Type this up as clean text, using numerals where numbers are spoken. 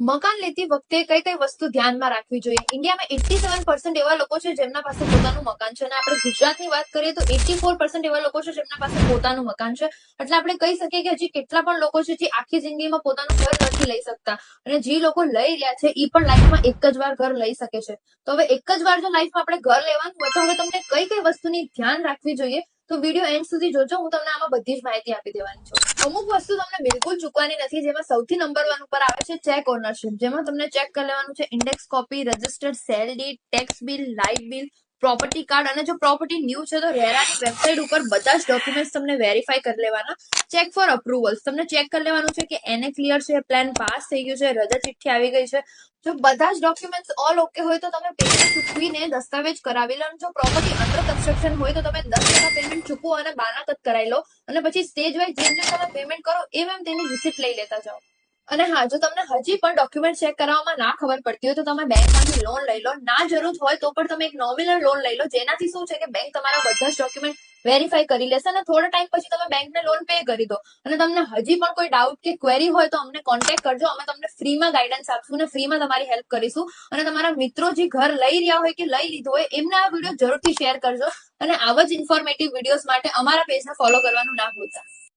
મકાન લેતી વખતે કઈ કઈ વસ્તુ ધ્યાનમાં રાખવી જોઈએ? ઇન્ડિયામાં 87% એવા લોકો છે જેમના પાસે પોતાનું મકાન છે, અને આપણે ગુજરાતની વાત કરીએ તો 84% એવા લોકો છે જેમના પાસે પોતાનું મકાન છે. એટલે આપણે કહી શકીએ કે હજી કેટલા પણ લોકો છે જે આખી જિંદગીમાં પોતાનું ઘર નથી લઈ શકતા, અને જે લોકો લઈ રહ્યા છે એ પણ લાઈફમાં એક જ વાર ઘર લઈ શકે છે. તો હવે એક જ વાર જો લાઈફમાં આપણે ઘર લેવાનું હોય તો હવે તમને કઈ કઈ વસ્તુની ધ્યાન રાખવી જોઈએ, તો વિડીયો એન્ડ સુધી જોજો. હું તમને આમાં બધી જ માહિતી આપી દેવાની છું. અમુક વસ્તુ તમને બિલકુલ ચૂકવાની નથી, જેમાં સૌથી નંબર 1 ઉપર આવે છે ચેક ઓનરશિપ, જેમાં તમને ચેક કરી લેવાનું છે index copy, registered cell did, tax bill, light bill, property card, અને જો પ્રોપર્ટી ન્યૂ છે તો રેરાની વેબસાઇટ ઉપર બધા જ ડોક્યુમેન્ટ્સ તમને વેરીફાઈ કરી લેવાના. ચેક ફોર અપ્રુવલ્સ, તમને ચેક કરી લેવાનું છે કે એને ક્લિયર છે, પ્લાન પાસ થઈ ગયું છે, રજા ચિઠ્ઠી આવી ગઈ છે. જો બધા જ ડોક્યુમેન્ટ્સ ઓલ ઓકે હોય તો તમે પેમેન્ટ ચૂકવીને દસ્તાવેજ કરાવી લો. જો પ્રોપર્ટી અંડર કન્સ્ટ્રક્શન હોય તો તમે 10% પેમેન્ટ ચૂકવો અને બાનાતત કરાવી લો, અને પછી સ્ટેજ વાઇઝ જેમ જેમ તમે પેમેન્ટ કરો એમ એમ તેની રિસિપ્ટ લઈ લેતા જાઓ. અને હા, જો તમને હજી પણ ડોક્યુમેન્ટ ચેક કરવામાં ના ખબર પડતી હોય તો તમે બેંકમાંથી લોન લઈ લો. ના જરૂર હોય તો પણ તમે એક નોમિનલ લોન લઈ લો, જેનાથી શું છે કે બેંક તમારા બધા જ ડોક્યુમેન્ટ વેરીફાઈ કરી લેશે, અને થોડા ટાઈમ પછી તમે બેંકને લોન પે કરી દો. અને તમને હજી પણ કોઈ ડાઉટ કે ક્વેરી હોય તો અમને કોન્ટેક્ટ કરજો. અમે તમને ફ્રીમાં ગાઈડન્સ આપશું અને ફ્રીમાં તમારી હેલ્પ કરીશું. અને તમારા મિત્રો જે ઘર લઈ રહ્યા હોય કે લઈ લીધું હોય એમને આ વિડીયો જરૂરથી શેર કરજો. અને આવા જ ઇન્ફોર્મેટિવ વિડીયોઝ માટે અમારા પેજને ફોલો કરવાનું ના ભૂલતા.